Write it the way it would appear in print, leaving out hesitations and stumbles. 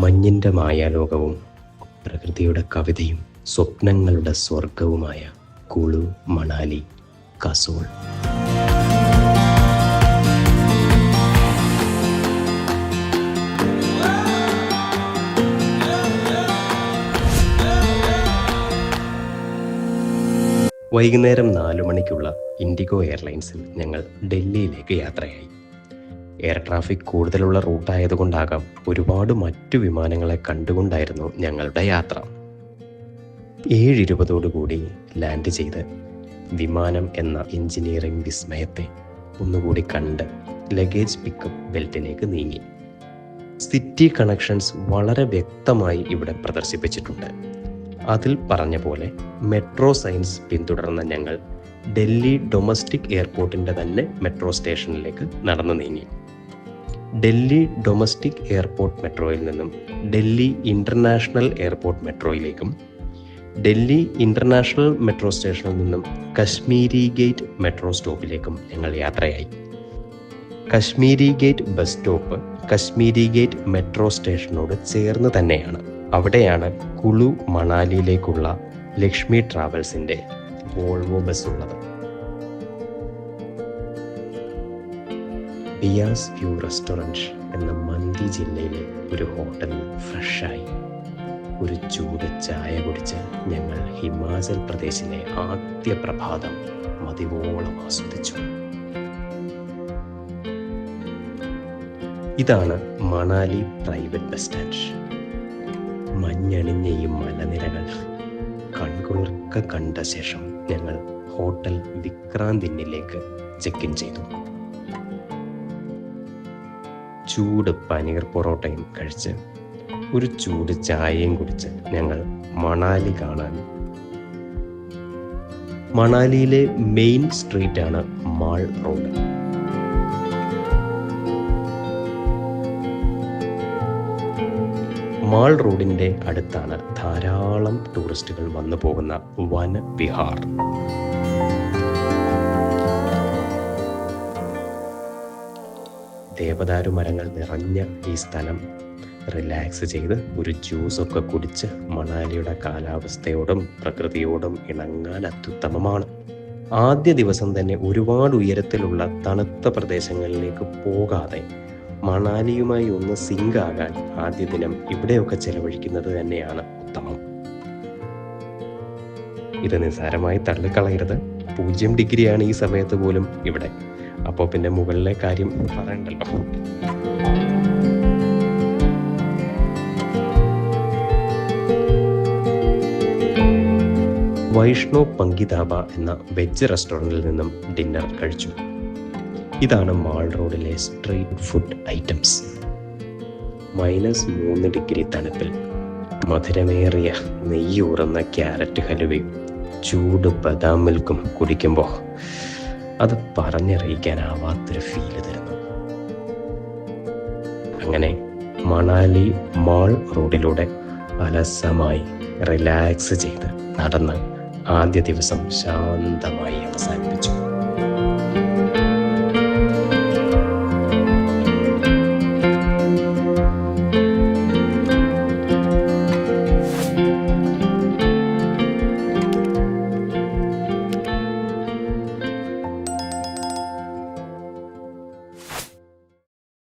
മഞ്ഞിൻ്റെ മായാലോകവും പ്രകൃതിയുടെ കവിതയും സ്വപ്നങ്ങളുടെ സ്വർഗവുമായ കുളു, മണാലി, കസോൾ. വൈകുന്നേരം 4 മണിക്കുള്ള ഇൻഡിഗോ എയർലൈൻസിൽ ഞങ്ങൾ ഡൽഹിയിലേക്ക് യാത്രയായി. എയർ ട്രാഫിക് കൂടുതലുള്ള റൂട്ടായതുകൊണ്ടാകാം ഒരുപാട് മറ്റു വിമാനങ്ങളെ കണ്ടുകൊണ്ടായിരുന്നു ഞങ്ങളുടെ യാത്ര. 7:20 ലാൻഡ് ചെയ്ത് വിമാനം എന്ന എഞ്ചിനീയറിംഗ് വിസ്മയത്തെ ഒന്നുകൂടി കണ്ട് ലഗേജ് പിക്കപ്പ് ബെൽറ്റിലേക്ക് നീങ്ങി. സിറ്റി കണക്ഷൻസ് വളരെ വ്യക്തമായി ഇവിടെ പ്രദർശിപ്പിച്ചിട്ടുണ്ട്. അതിൽ പറഞ്ഞ പോലെ മെട്രോ സയൻസ് പിന്തുടർന്ന ഞങ്ങൾ ഡൽഹി ഡൊമസ്റ്റിക് എയർപോർട്ടിൻ്റെ തന്നെ മെട്രോ സ്റ്റേഷനിലേക്ക് നടന്നു നീങ്ങി. ഡൽഹി ഡൊമസ്റ്റിക് എയർപോർട്ട് മെട്രോയിൽ നിന്നും ഡൽഹി ഇൻ്റർനാഷണൽ എയർപോർട്ട് മെട്രോയിലേക്കും, ഡൽഹി ഇൻ്റർനാഷണൽ മെട്രോ സ്റ്റേഷനിൽ നിന്നും കശ്മീരി ഗേറ്റ് മെട്രോ സ്റ്റോപ്പിലേക്കും ഞങ്ങൾ യാത്രയായി. Kashmiri gate bus stop Kashmiri gate metro സ്റ്റേഷനോട് ചേർന്ന് തന്നെയാണ്. അവിടെയാണ് കുളു മണാലിയിലേക്കുള്ള ലക്ഷ്മി ട്രാവൽസിൻ്റെ വോൾവോ ബസ് ഉള്ളത്. ബിയാസ് വ്യൂ റെസ്റ്റോറൻറ്റ് എന്ന മന്തി ജില്ലയിലെ ഒരു ഹോട്ടലിൽ ഫ്രഷായി ഒരു ചൂട് ചായ കുടിച്ച് ഞങ്ങൾ ഹിമാചൽ പ്രദേശിലെ ആദ്യ പ്രഭാതം മതിവോളം ആസ്വദിച്ചു. ഇതാണ് മണാലി പ്രൈവറ്റ് ബസ് സ്റ്റാൻഡ്. മഞ്ഞണിഞ്ഞ ഈ മലനിരകൾ കൺകുളിർക്ക കണ്ട ശേഷം ഞങ്ങൾ ഹോട്ടൽ വിക്രാന്ത് ഇന്നിലേക്ക് ചെക്ക് ഇൻ ചെയ്തു. ചൂട് പനീർ പൊറോട്ടയും കഴിച്ച് ഒരു ചൂട് ചായയും കുടിച്ച് ഞങ്ങൾ മണാലി കാണാൻ. മണാലിയിലെ മെയിൻ സ്ട്രീറ്റാണ് മാൾ റോഡ്. മാൾ റോഡിൻ്റെ അടുത്താണ് ധാരാളം ടൂറിസ്റ്റുകൾ വന്നു പോകുന്ന വന വിഹാർ. ദേവദാരു മരങ്ങൾ നിറഞ്ഞ ഈ സ്ഥലം റിലാക്സ് ചെയ്ത് ഒരു ജ്യൂസൊക്കെ കുടിച്ച് മണാലിയുടെ കാലാവസ്ഥയോടും പ്രകൃതിയോടും ഇണങ്ങാൻ അത്യുത്തമമാണ്. ആദ്യ ദിവസം തന്നെ ഒരുപാട് ഉയരത്തിലുള്ള തണുത്ത പ്രദേശങ്ങളിലേക്ക് പോകാതെ മണാലിയുമായി ഒന്ന് സിങ്ക് ആകാൻ ആദ്യ ദിനം ഇവിടെയൊക്കെ ചെലവഴിക്കുന്നത് തന്നെയാണ് ഉത്തമം. ഇത് നിസ്സാരമായി തള്ളിക്കളയരുത്. 0 ഡിഗ്രിയാണ് ഈ സമയത്ത് പോലും ഇവിടെ. അപ്പോൾ പിന്നെ മുകളിലെ കാര്യം പറയണ്ടല്ലോ. വൈഷ്ണോ പങ്കിതാബ എന്ന വെജ് റെസ്റ്റോറൻറ്റിൽ നിന്നും ഡിന്നർ കഴിച്ചു. ഇതാണ് മാൾ റോഡിലെ സ്ട്രീറ്റ് ഫുഡ് ഐറ്റംസ്. -3 ഡിഗ്രി തണുപ്പിൽ മധുരമേറിയ നെയ്യൂറുന്ന ക്യാരറ്റ് ഹലുവയും ചൂട് ബദാം മിൽക്കും കുടിക്കുമ്പോൾ അത് പറഞ്ഞറിയിക്കാനാവാത്തൊരു ഫീല് തരുന്നു. അങ്ങനെ മണാലി മാൾ റോഡിലൂടെ അലസമായി റിലാക്സ് ചെയ്ത് നടന്ന് ആദ്യ ദിവസം ശാന്തമായി അവസാനിപ്പിച്ചു.